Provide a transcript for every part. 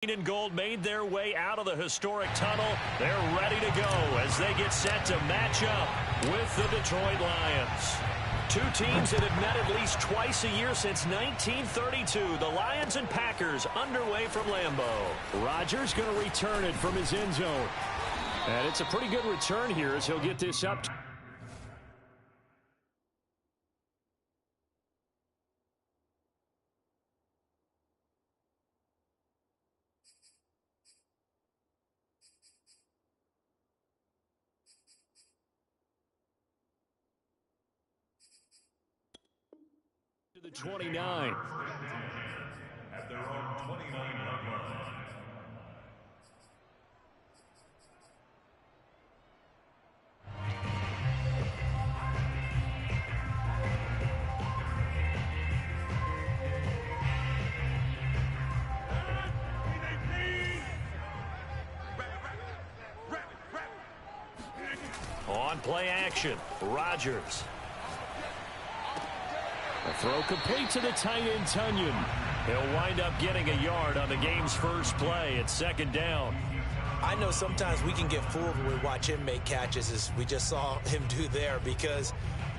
And gold made their way out of the historic tunnel. They're ready to go as they get set to match up with the Detroit Lions. Two teams that have met at least twice a year since 1932. The Lions and Packers underway from Lambeau. Rodgers going to return it from his end zone. And it's a pretty good return here as he'll get this up to the 29. At their own 29-yard line. On play action, Rodgers. A throw complete to the tight end, Tunyon. He'll wind up getting a yard on the game's first play. It's second down. I know sometimes we can get fooled when we watch him make catches, as we just saw him do there, because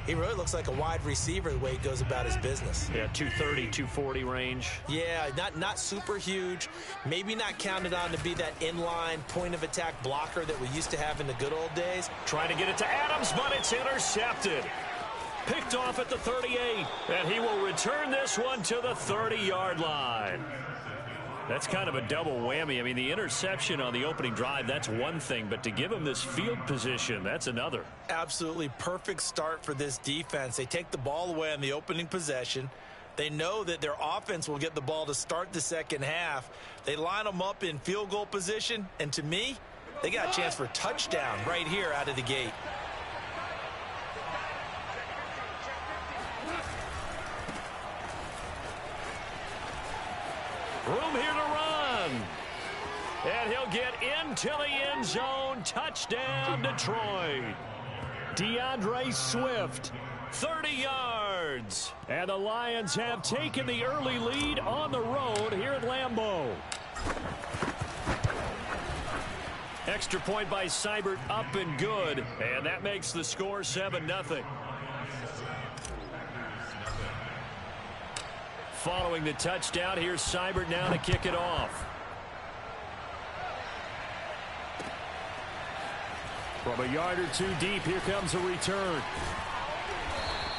he really looks like a wide receiver the way he goes about his business. Yeah, 230, 240 range. Yeah, not super huge. Maybe not counted on to be that inline point-of-attack blocker that we used to have in the good old days. Trying to get it to Adams, but it's intercepted. Picked off at the 38, and he will return this one to the 30-yard line. That's kind of a double whammy. I mean, the interception on the opening drive, that's one thing, but to give him this field position, that's another. Absolutely perfect start for this defense. They take the ball away on the opening possession. They know that their offense will get the ball to start the second half. They line them up in field goal position, and to me, they got a chance for a touchdown right here out of the gate. Room here to run. And he'll get into the end zone. Touchdown, Detroit. DeAndre Swift, 30 yards. And the Lions have taken the early lead on the road here at Lambeau. Extra point by Seibert, up and good. And that makes the score 7-0. Following the touchdown, here's Seibert now to kick it off. From a yard or two deep, here comes a return.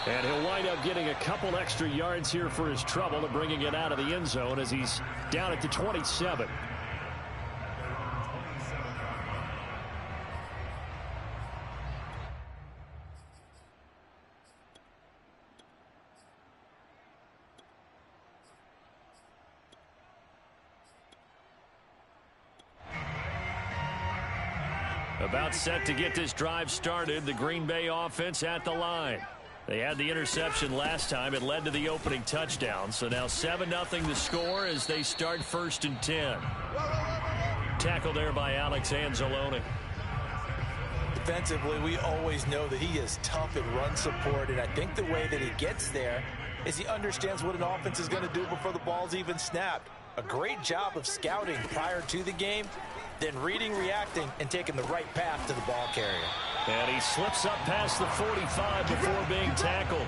And he'll wind up getting a couple extra yards here for his trouble and bringing it out of the end zone as he's down at the 27. About set to get this drive started, the Green Bay offense at the line. They had the interception last time. It led to the opening touchdown. So now 7-0 the score as they start 1st and 10. Tackle there by Alex Anzalone. Defensively, we always know that he is tough in run support, and I think the way that he gets there is he understands what an offense is going to do before the ball's even snapped. A great job of scouting prior to the game, then reading, reacting, and taking the right path to the ball carrier. And he slips up past the 45 before being tackled.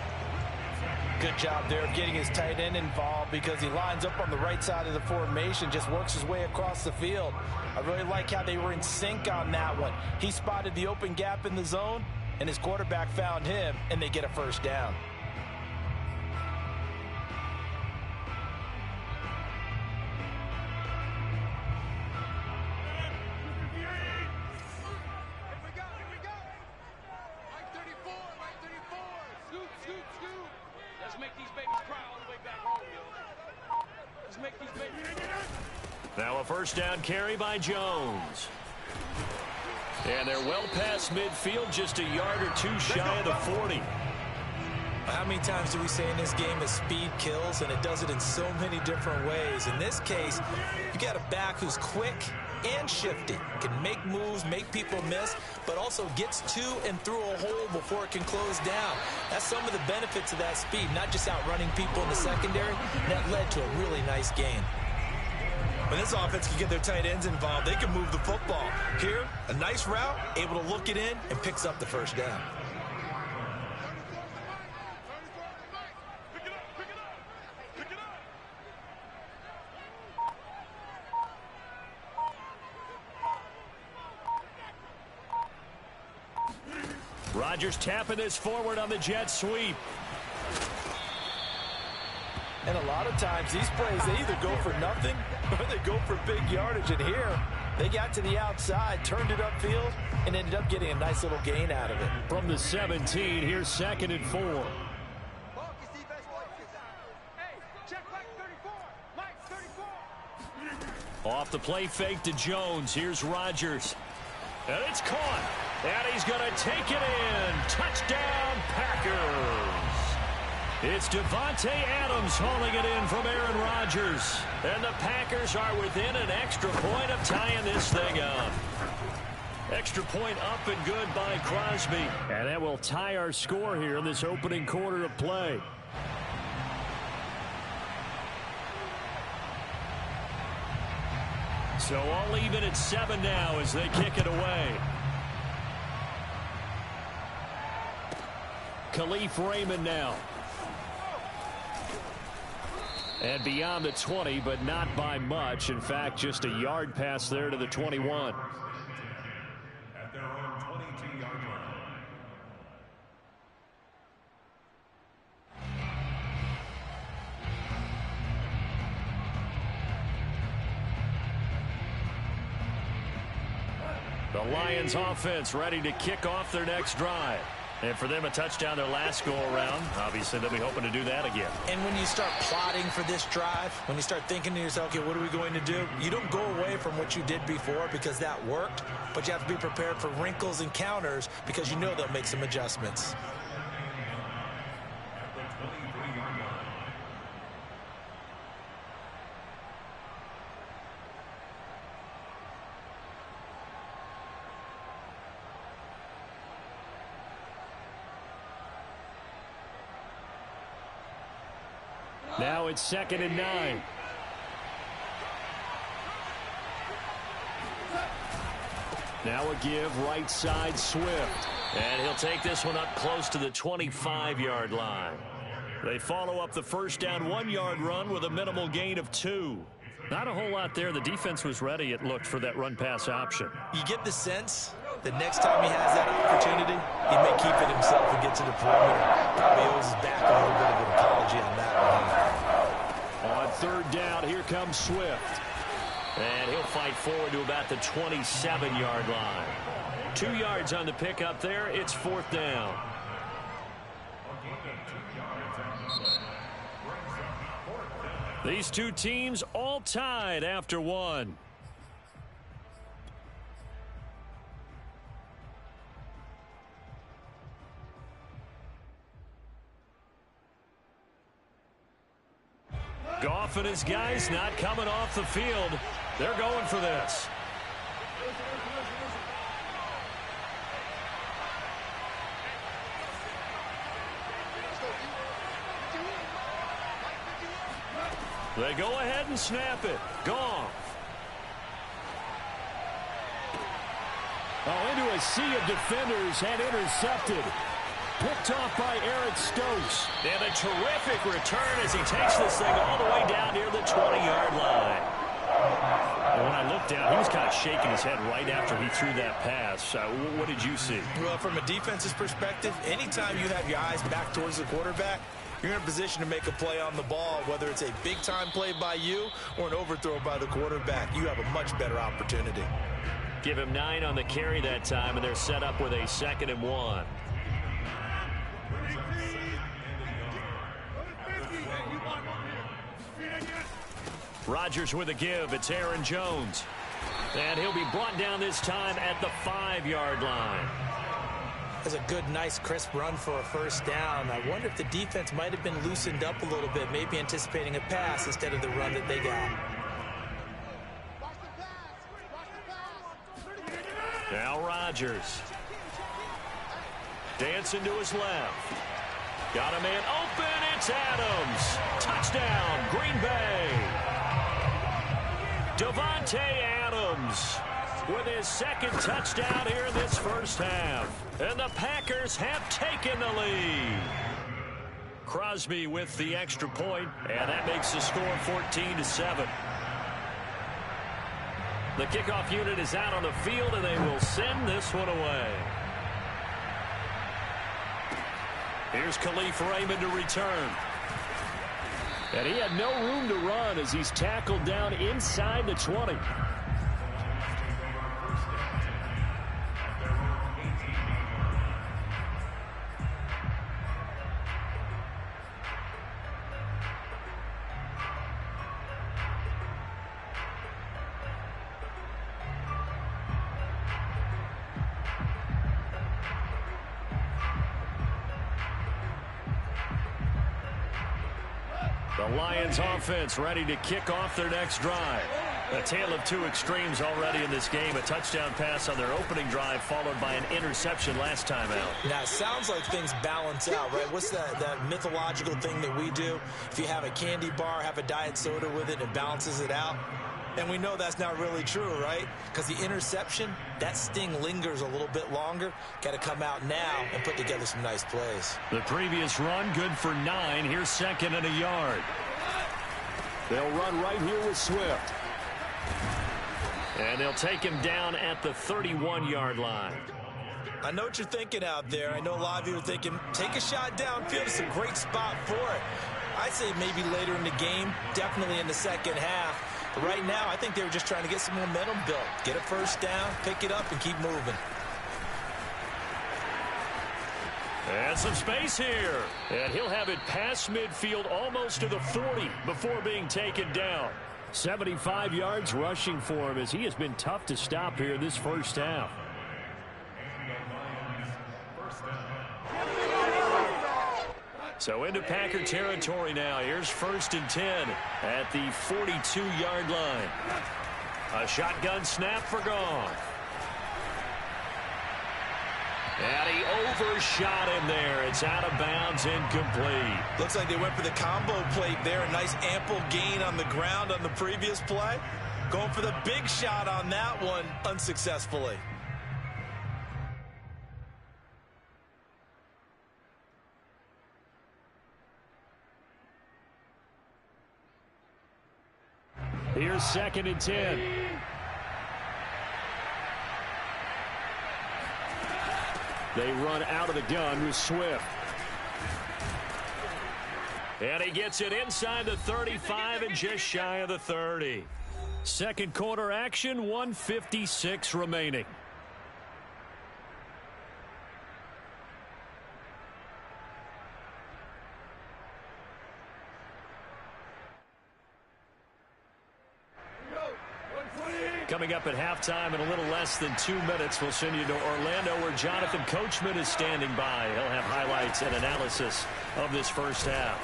Good job there of getting his tight end involved because he lines up on the right side of the formation, just works his way across the field. I really like how they were in sync on that one. He spotted the open gap in the zone, and his quarterback found him, and they get a first down. Now a first down carry by Jones. And they're well past midfield, just a yard or two shy of the 40. How many times do we say in this game that speed kills, and it does it in so many different ways? In this case, you got a back who's quick and shifty, can make moves, make people miss, but also gets to and through a hole before it can close down. That's some of the benefits of that speed, not just outrunning people in the secondary. That led to a really nice gain. When this offense can get their tight ends involved, they can move the football. Here, a nice route, able to look it in, and picks up the first down. Rodgers tapping this forward on the jet sweep. And a lot of times, these plays, they either go for nothing or they go for big yardage. And here, they got to the outside, turned it upfield, and ended up getting a nice little gain out of it. From the 17, here's 2nd and 4. Off the play fake to Jones. Here's Rodgers. And it's caught. And he's going to take it in. Touchdown, Packers. It's Devontae Adams hauling it in from Aaron Rodgers. And the Packers are within an extra point of tying this thing up. Extra point up and good by Crosby. And that will tie our score here in this opening quarter of play. So all even at 7 now as they kick it away. Khalif Raymond now. And beyond the 20, but not by much. In fact, just a yard pass there to the 21. At their own 22-yard line. The Lions offense ready to kick off their next drive. And for them, a touchdown their last go-around. Obviously, they'll be hoping to do that again. And when you start plotting for this drive, when you start thinking to yourself, okay, what are we going to do? You don't go away from what you did before because that worked, but you have to be prepared for wrinkles and counters because you know they'll make some adjustments. At the 23-yard line. Now it's 2nd and 9. Now a give right side Swift. And he'll take this one up close to the 25-yard line. They follow up the first down 1-yard run with a minimal gain of 2. Not a whole lot there. The defense was ready, it looked, for that run-pass option. You get the sense that next time he has that opportunity, he may keep it himself and get to the perimeter. Probably owes his back a little bit of an apology on that one. On 3rd down, here comes Swift. And he'll fight forward to about the 27-yard line. 2 yards on the pickup there. It's 4th down. These two teams all tied after 1. Goff and his guys not coming off the field. They're going for this. They go ahead and snap it. Goff. Oh, into a sea of defenders and intercepted. Picked off by Eric Stokes. And a terrific return as he takes this thing all the way down near the 20-yard line. And when I looked down, he was kind of shaking his head right after he threw that pass. What did you see? Well, from a defense's perspective, anytime you have your eyes back towards the quarterback, you're in a position to make a play on the ball, whether it's a big-time play by you or an overthrow by the quarterback. You have a much better opportunity. Give him 9 on the carry that time, and they're set up with a 2nd and 1. Rodgers with a give. It's Aaron Jones. And he'll be brought down this time at the 5-yard line. That's a good, nice, crisp run for a first down. I wonder if the defense might have been loosened up a little bit, maybe anticipating a pass instead of the run that they got. Now Rodgers. Dancing to his left. Got a man open. It's Adams. Touchdown, Green Bay. Davante Adams with his second touchdown here in this first half. And the Packers have taken the lead. Crosby with the extra point, and that makes the score 14-7. The kickoff unit is out on the field, and they will send this one away. Here's Khalif Raymond to return. And he had no room to run as he's tackled down inside the 20. The Lions offense ready to kick off their next drive. A tale of two extremes already in this game. A touchdown pass on their opening drive followed by an interception last time out. Now, it sounds like things balance out, right? What's that mythological thing that we do? If you have a candy bar, have a diet soda with it, it balances it out. And we know that's not really true, right? Because the interception, that sting lingers a little bit longer. Got to come out now and put together some nice plays. The previous run, good for 9. Here's second and a yard. They'll run right here with Swift. And they'll take him down at the 31-yard line. I know what you're thinking out there. I know a lot of you are thinking, take a shot downfield. It's a great spot for it. I'd say maybe later in the game, definitely in the second half. But right now, I think they were just trying to get some momentum built. Get a first down, pick it up, and keep moving. And some space here. And he'll have it past midfield almost to the 40 before being taken down. 75 yards rushing for him as he has been tough to stop here in this first half. So into Packer territory now. Here's 1st and 10 at the 42-yard line. A shotgun snap for Goff. And he overshot him there. It's out of bounds, incomplete. Looks like they went for the combo plate there. A nice ample gain on the ground on the previous play. Going for the big shot on that one unsuccessfully. Here's 2nd and 10. They run out of the gun with Swift. And he gets it inside the 35 and just shy of the 30. Second quarter action, 1:56 remaining. Coming up at halftime in a little less than 2 minutes, we'll send you to Orlando where Jonathan Coachman is standing by. He'll have highlights and analysis of this first half.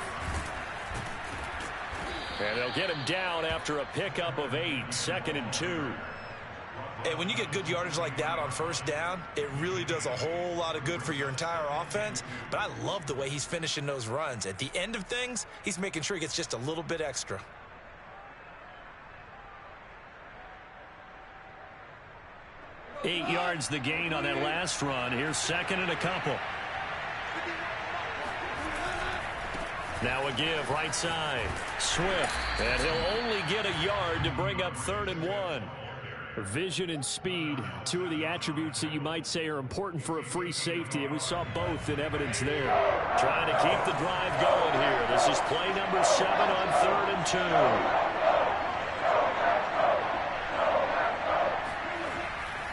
And they'll get him down after a pickup of 8, 2nd and 2. Hey, when you get good yardage like that on first down, it really does a whole lot of good for your entire offense. But I love the way he's finishing those runs. At the end of things, he's making sure he gets just a little bit extra. Eight yards the gain on that last run. Here's 2nd and a couple. Now a give right side. Swift. And he'll only get a yard to bring up 3rd and 1. Vision and speed, two of the attributes that you might say are important for a free safety, and we saw both in evidence there. Trying to keep the drive going here. This is play number 7 on 3rd and 2.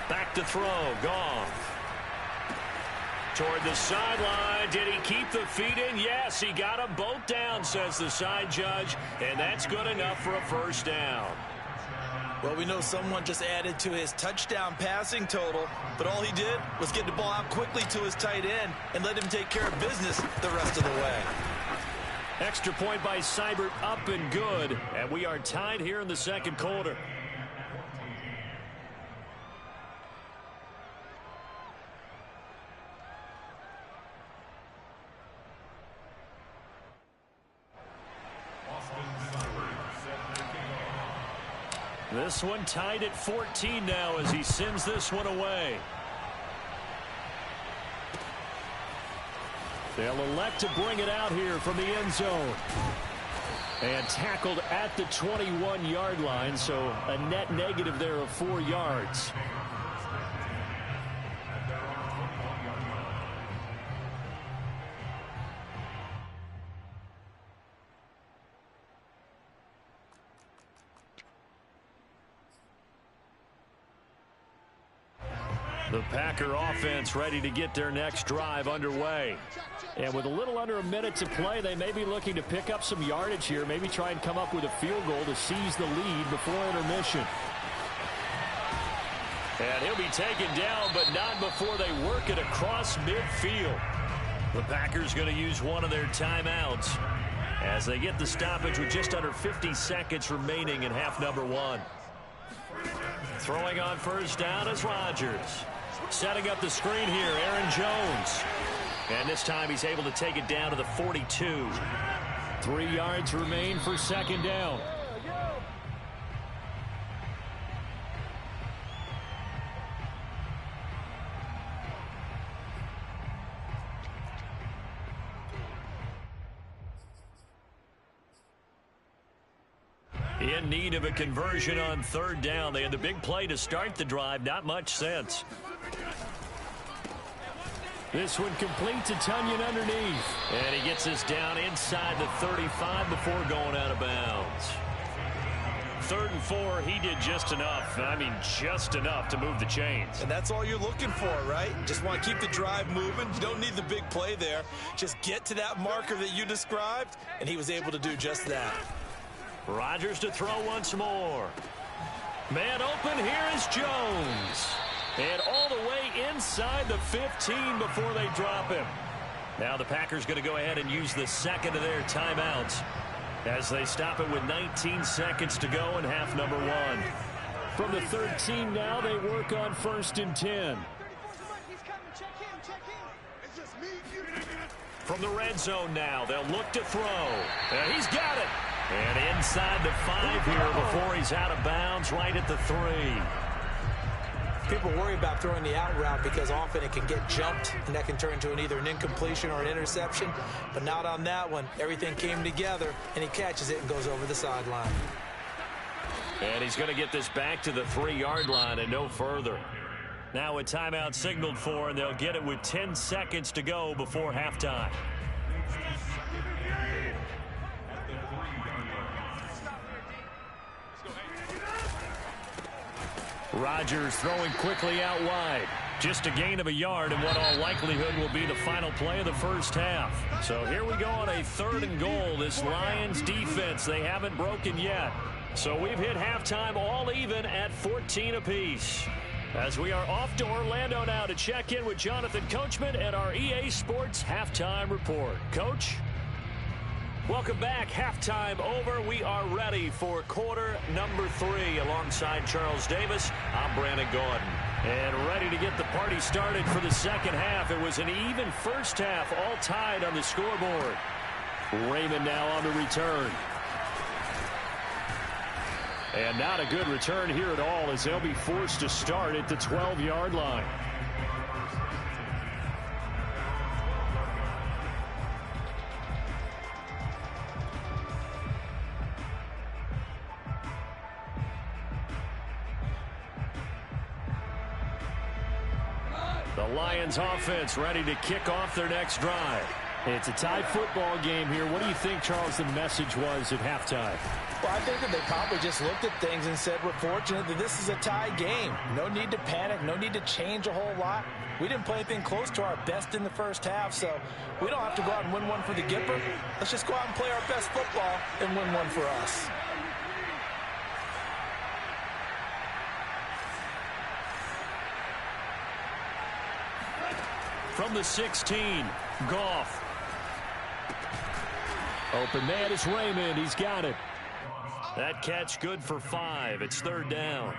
Back to throw. Goff. Toward the sideline. Did he keep the feet in? Yes, he got them both down, says the side judge, and that's good enough for a first down. Well, we know someone just added to his touchdown passing total, but all he did was get the ball out quickly to his tight end and let him take care of business the rest of the way. Extra point by Seibert, up and good, and we are tied here in the second quarter. This one tied at 14 now as he sends this one away. They'll elect to bring it out here from the end zone. And tackled at the 21-yard line, so a net negative there of 4 yards. The Packer offense ready to get their next drive underway. And with a little under a minute to play, they may be looking to pick up some yardage here, maybe try and come up with a field goal to seize the lead before intermission. And he'll be taken down, but not before they work it across midfield. The Packers going to use one of their timeouts as they get the stoppage with just under 50 seconds remaining in half number 1. Throwing on first down is Rodgers. Setting up the screen here, Aaron Jones. And this time he's able to take it down to the 42. 3 yards remain for second down. In need of a conversion on third down. They had the big play to start the drive. Not much sense. This one complete to Tunyon underneath. And he gets us down inside the 35 before going out of bounds. 3rd and 4, he did just enough. I mean, just enough to move the chains. And that's all you're looking for, right? Just want to keep the drive moving. You don't need the big play there. Just get to that marker that you described, and he was able to do just that. Rodgers to throw once more. Man open, here is Jones. And all the way inside the 15 before they drop him. Now the Packers going to go ahead and use the second of their timeouts as they stop it with 19 seconds to go in half number 1. From the 13 now, they work on 1st and 10. From the red zone now, they'll look to throw. And he's got it. And inside the 5 here before he's out of bounds, right at the 3. People worry about throwing the out route because often it can get jumped, and that can turn into either an incompletion or an interception. But not on that one. Everything came together, and he catches it and goes over the sideline. And he's going to get this back to the 3-yard line and no further. Now a timeout signaled for, and they'll get it with 10 seconds to go before halftime. Rodgers throwing quickly out wide. Just a gain of a yard in what all likelihood will be the final play of the first half. So here we go on a 3rd and goal. This Lions defense, they haven't broken yet. So we've hit halftime all even at 14 apiece. As we are off to Orlando now to check in with Jonathan Coachman and our EA Sports Halftime Report. Coach? Welcome back. Halftime over. We are ready for quarter number 3 alongside Charles Davis. I'm Brandon Gordon. And ready to get the party started for the second half. It was an even first half, all tied on the scoreboard. Raymond now on the return. And not a good return here at all as they'll be forced to start at the 12-yard line. The Lions offense ready to kick off their next drive. It's a tied football game here. What do you think, Charles, the message was at halftime? Well, I think that they probably just looked at things and said, we're fortunate that this is a tie game. No need to panic. No need to change a whole lot. We didn't play anything close to our best in the first half, so we don't have to go out and win one for the Gipper. Let's just go out and play our best football and win one for us. From the 16, Goff. Open man is Raymond. He's got it. That catch good for 5. It's 3rd down.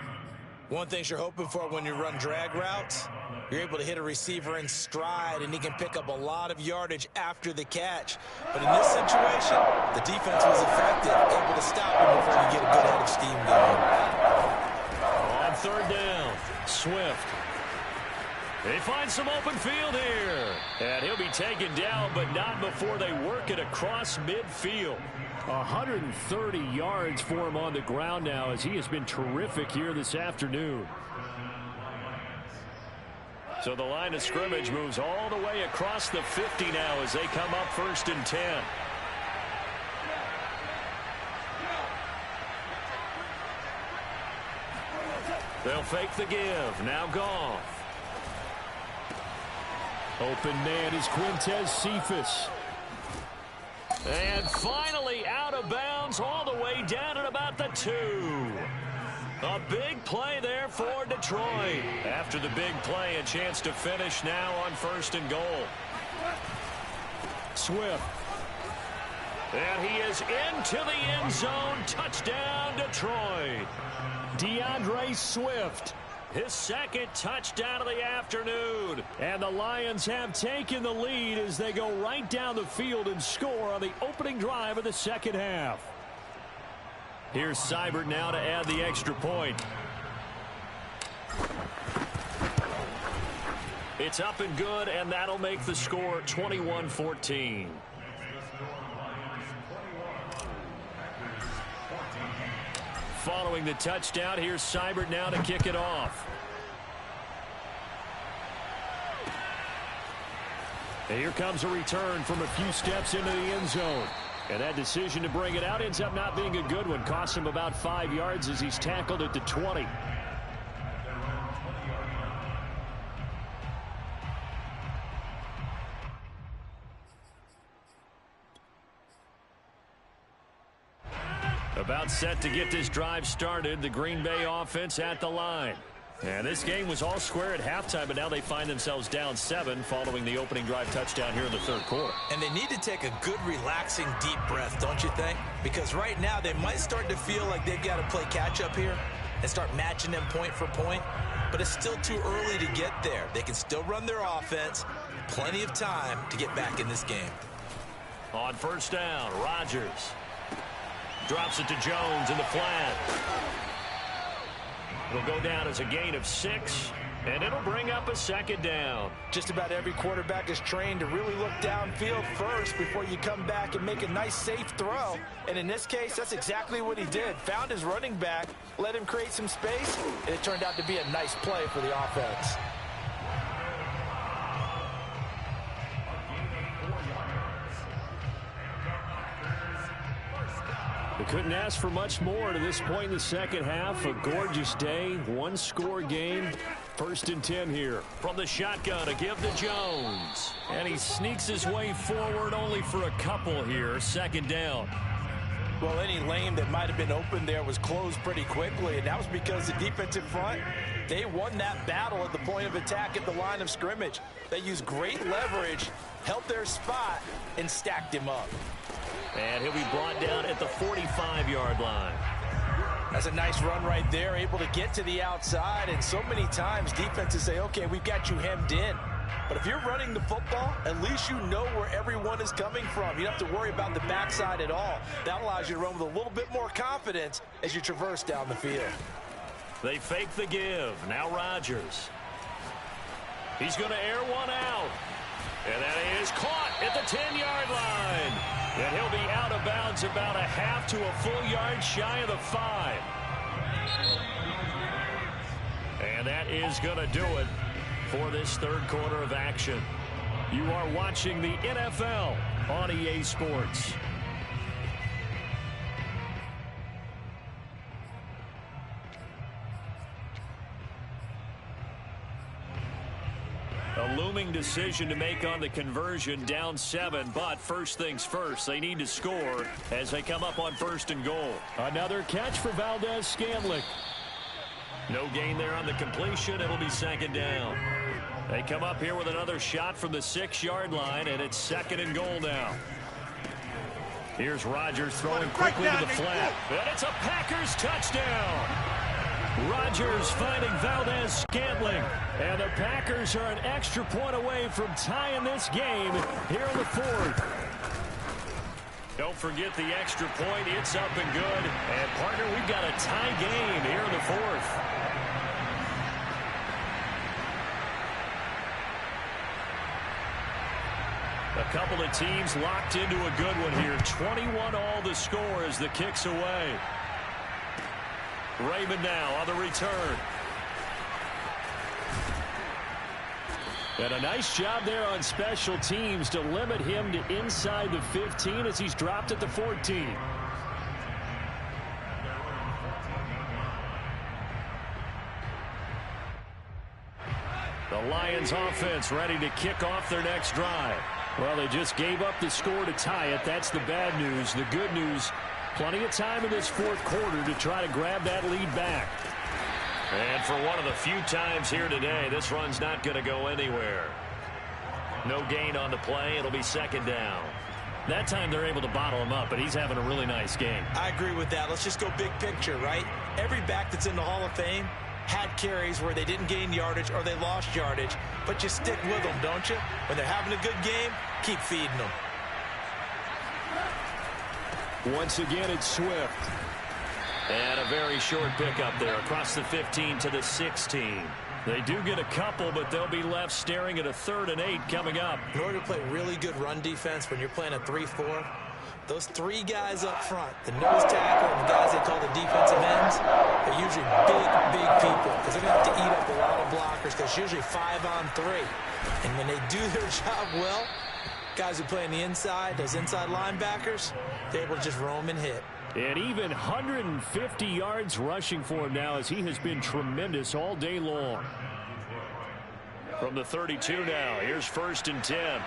One thing you're hoping for when you run drag routes, you're able to hit a receiver in stride, and he can pick up a lot of yardage after the catch. But in this situation, the defense was effective, able to stop him before you get a good head of steam going. third down. Swift. They find some open field here. And he'll be taken down, but not before they work it across midfield. 130 yards for him on the ground now, as he has been terrific here this afternoon. So the line of scrimmage moves all the way across the 50 now as they come up 1st and 10. They'll fake the give. Now Goff. Open man is Quintez Cephas. And finally out of bounds all the way down at about the 2. A big play there for Detroit. After the big play, a chance to finish now on 1st and goal. Swift. And he is into the end zone. Touchdown, Detroit. DeAndre Swift. His second touchdown of the afternoon. And the Lions have taken the lead as they go right down the field and score on the opening drive of the second half. Here's Seibert now to add the extra point. It's up and good, and that'll make the score 21-14. Following the touchdown, here's Seibert now to kick it off. And here comes a return from a few steps into the end zone. And that decision to bring it out ends up not being a good one. Costs him about 5 yards as he's tackled at the 20. About set to get this drive started. The Green Bay offense at the line. And this game was all square at halftime, but now they find themselves down 7 following the opening drive touchdown here in the third quarter. And they need to take a good, relaxing, deep breath, don't you think? Because right now they might start to feel like they've got to play catch-up here and start matching them point for point. But it's still too early to get there. They can still run their offense. Plenty of time to get back in this game. On 1st down, Rodgers drops it to Jones in the flat. It'll go down as a gain of 6, and it'll bring up a 2nd down. Just about every quarterback is trained to really look downfield first before you come back and make a nice, safe throw. And in this case, that's exactly what he did. Found his running back, let him create some space, and it turned out to be a nice play for the offense. They couldn't ask for much more to this point in the second half. A gorgeous day, one-score game. 1st and 10 here. From the shotgun, a give to Jones. And he sneaks his way forward only for a couple here. 2nd down. Well, any lane that might have been open there was closed pretty quickly, and that was because the defensive front, they won that battle at the point of attack at the line of scrimmage. They used great leverage, held their spot, and stacked him up. And he'll be brought down at the 45-yard line. That's a nice run right there, able to get to the outside. And so many times defenses say, okay, we've got you hemmed in. But if you're running the football, at least you know where everyone is coming from. You don't have to worry about the backside at all. That allows you to run with a little bit more confidence as you traverse down the field. They fake the give. Now Rodgers. He's going to air one out. And that is caught at the 10-yard line. And he'll be out of bounds about a half to a full yard shy of the 5. And that is going to do it for this third quarter of action. You are watching the NFL on EA Sports. A looming decision to make on the conversion, down 7, but first things first, they need to score as they come up on 1st and goal. Another catch for Valdez-Scantling. No gain there on the completion. It'll be 2nd down. They come up here with another shot from the 6-yard line, and it's 2nd and goal now. Here's Rodgers throwing quickly to the flat, and it's a Packers touchdown. Rodgers finding Valdez-Scantling, and the Packers are an extra point away from tying this game here in the 4th. Don't forget the extra point. It's up and good. And, partner, we've got a tie game here in the 4th. couple of teams locked into a good one here. 21 all the score as the kick's away. Raymond now on the return. And a nice job there on special teams to limit him to inside the 15 as he's dropped at the 14. The Lions offense ready to kick off their next drive. Well, they just gave up the score to tie it. That's the bad news. The good news, plenty of time in this fourth quarter to try to grab that lead back. And for one of the few times here today, this run's not going to go anywhere. No gain on the play. It'll be second down. That time they're able to bottle him up, but he's having a really nice game. I agree with that. Let's just go big picture, right? Every back that's in the Hall of Fame had carries where they didn't gain yardage or they lost yardage, but you stick with them, don't you? When they're having a good game, keep feeding them. Once again, it's Swift. And a very short pickup there across the 15 to the 16. They do get a couple, but they'll be left staring at a 3rd and 8 coming up. In order to play really good run defense when you're playing a 3-4, those 3 guys up front, the nose tackle and the guys they call the defensive ends, they're usually big people because they're going to have to eat up a lot of blockers because it's usually 5 on 3. And when they do their job well, guys who play on the inside, those inside linebackers, they're able to just roam and hit. And even 150 yards rushing for him now as he has been tremendous all day long. From the 32 now, here's 1st and 10.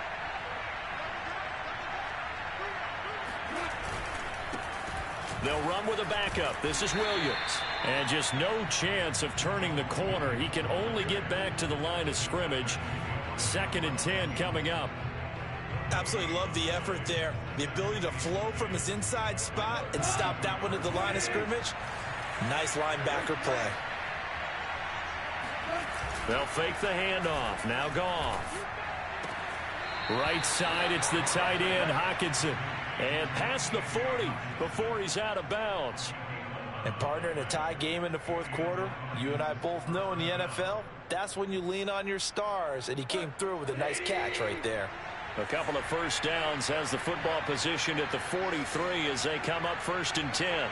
They'll run with a backup. This is Williams. And just no chance of turning the corner. He can only get back to the line of scrimmage. 2nd and 10 coming up. Absolutely love the effort there. The ability to flow from his inside spot and stop that one at the line of scrimmage. Nice linebacker play. They'll fake the handoff. Now Goff. Right side, it's the tight end, Hockenson. And past the 40 before he's out of bounds. And partner, in a tie game in the fourth quarter, you and I both know in the NFL, that's when you lean on your stars. And he came through with a nice catch right there. A couple of first downs has the football positioned at the 43 as they come up 1st and 10.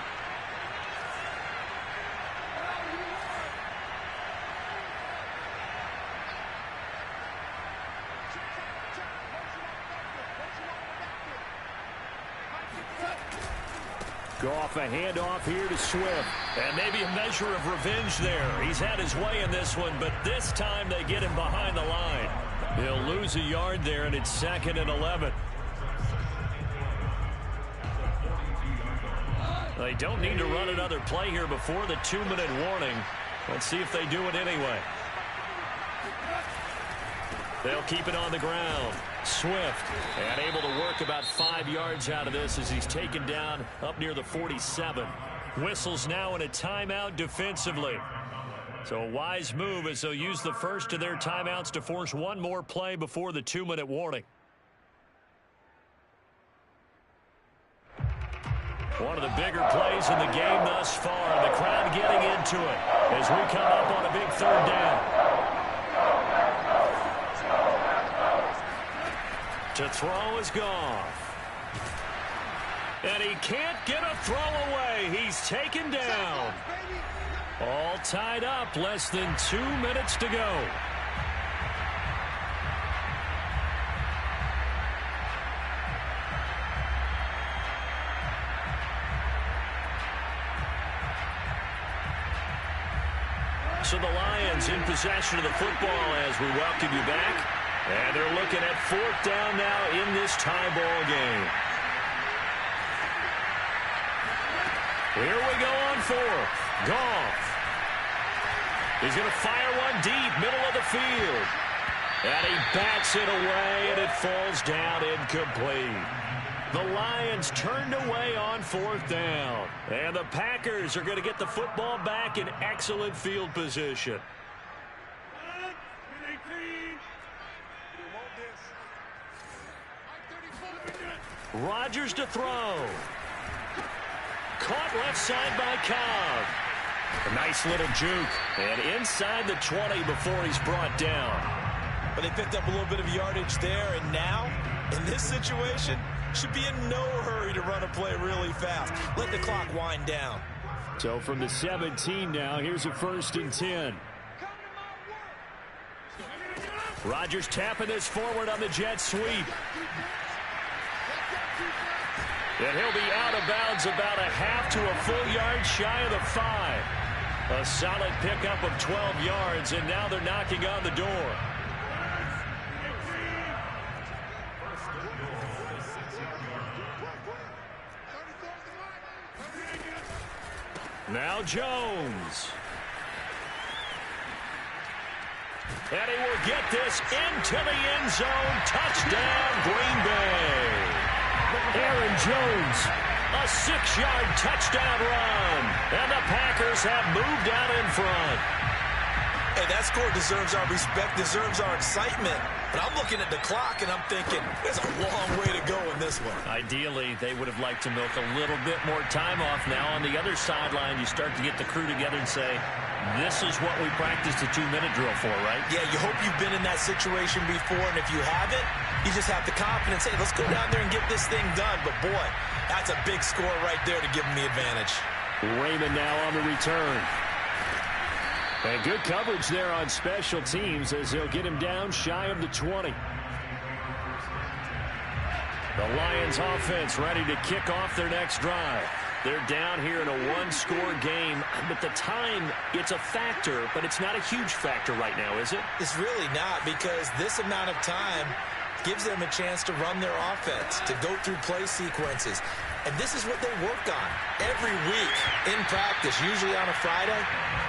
Goff, a handoff here to Swift. And maybe a measure of revenge there. He's had his way in this one, but this time they get him behind the line. He'll lose a yard there, and it's 2nd and 11. They don't need to run another play here before the 2-minute warning. Let's see if they do it anyway. They'll keep it on the ground. Swift, and able to work about 5 yards out of this as he's taken down up near the 47. Whistles now in a timeout defensively. So a wise move as they'll use the first of their timeouts to force one more play before the 2-minute warning. One of the bigger plays in the game thus far. The crowd getting into it as we come up on a big 3rd down. To throw is Goff. And he can't get a throw away. He's taken down. All tied up, less than 2 minutes to go. So the Lions in possession of the football as we welcome you back. And they're looking at 4th down now in this tie ball game. Here we go on 4th. Goff. He's going to fire one deep, middle of the field. And he bats it away, and it falls down incomplete. The Lions turned away on 4th down. And the Packers are going to get the football back in excellent field position. Rodgers to throw. Caught left side by Cobb. A nice little juke. And inside the 20 before he's brought down. But they picked up a little bit of yardage there, and now In this situation, should be in no hurry to run a play really fast. Let the clock wind down. So from the 17 now, here's a 1st and 10. Rodgers tapping this forward on the jet sweep. And he'll be out of bounds about a half to a full yard shy of the 5. A solid pickup of 12 yards, and now they're knocking on the door. Now Jones. And he will get this into the end zone. Touchdown, Green Bay. Aaron Jones, a 6-yard touchdown run. And the Packers have moved out in front. Hey, that score deserves our respect, deserves our excitement. But I'm looking at the clock, and I'm thinking, there's a long way to go in this one. Ideally, they would have liked to milk a little bit more time off. Now, on the other sideline, you start to get the crew together and say, this is what we practiced a 2-minute drill for, right? Yeah, you hope you've been in that situation before, and if you haven't, you just have the confidence, hey, let's go down there and get this thing done. But, boy, that's a big score right there to give them the advantage. Raymond now on the return. And good coverage there on special teams as he'll get him down shy of the 20. The Lions offense ready to kick off their next drive. They're down here in a 1-score game. But the time, it's a factor, but it's not a huge factor right now, is it? It's really not, because this amount of time gives them a chance to run their offense, to go through play sequences. And this is what they work on every week in practice, usually on a Friday.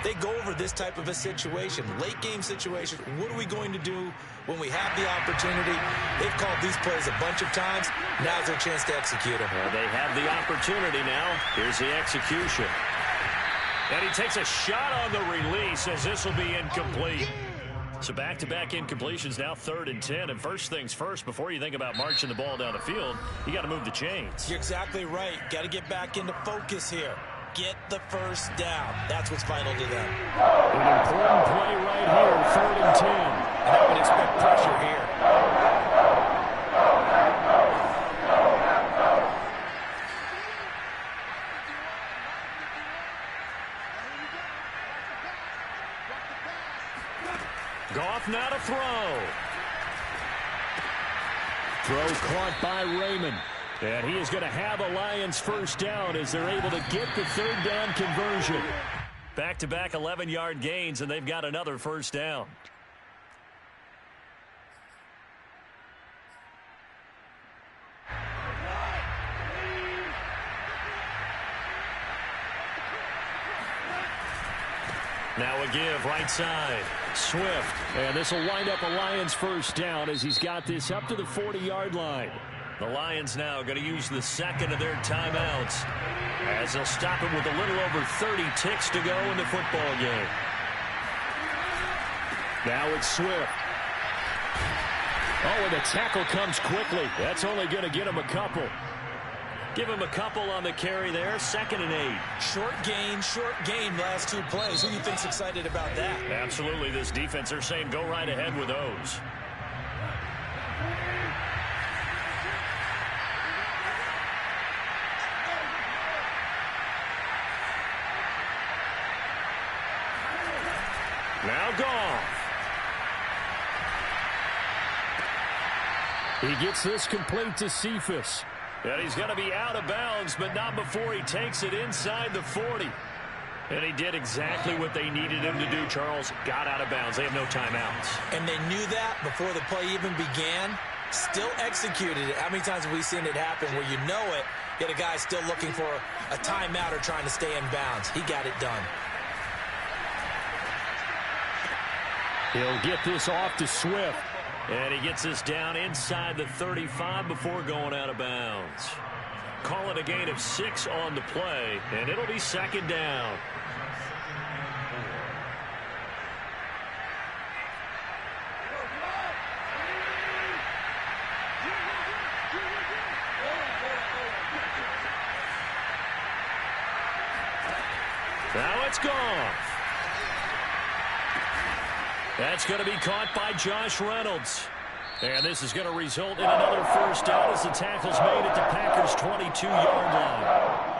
They go over this type of a situation, late game situation. What are we going to do when we have the opportunity? They've called these plays a bunch of times. Now's their chance to execute them. Well, they have the opportunity now. Here's the execution. And he takes a shot on the release as this will be incomplete. So back-to-back incompletions now, 3rd and 10. And first things first, before you think about marching the ball down the field, you got to move the chains. You're exactly right. Got to get back into focus here. Get the first down. That's what's vital to them. An important play right here, 3rd and 10. And I would expect pressure here. Goff now to throw. Throw caught by Raymond. And he is going to have a Lions first down as they're able to get the 3rd down conversion. Back-to-back 11-yard gains, and they've got another first down. Now a give right side. Swift. And this will wind up a Lions first down as he's got this up to the 40-yard line. The Lions now going to use the second of their timeouts as they'll stop it with a little over 30 ticks to go in the football game. Now it's Swift. Oh, and the tackle comes quickly. That's only going to get him a couple. Give him a couple on the carry there. 2nd and 8. Short gain last 2 plays. Who do you think's excited about that? Absolutely. This defense, they're saying go right ahead with those. Now Goff. He gets this complete to Cephas. And he's going to be out of bounds, but not before he takes it inside the 40. And he did exactly what they needed him to do, Charles. Got out of bounds. They have no timeouts. And they knew that before the play even began. Still executed it. How many times have we seen it happen where you know it, yet a guy still looking for a timeout or trying to stay in bounds? He got it done. He'll get this off to Swift. And he gets this down inside the 35 before going out of bounds. Call it a gain of 6 on the play, and it'll be 2nd down. Now it's Goff. That's going to be caught by Josh Reynolds. And this is going to result in another first down as the tackle's made at the Packers' 22-yard line.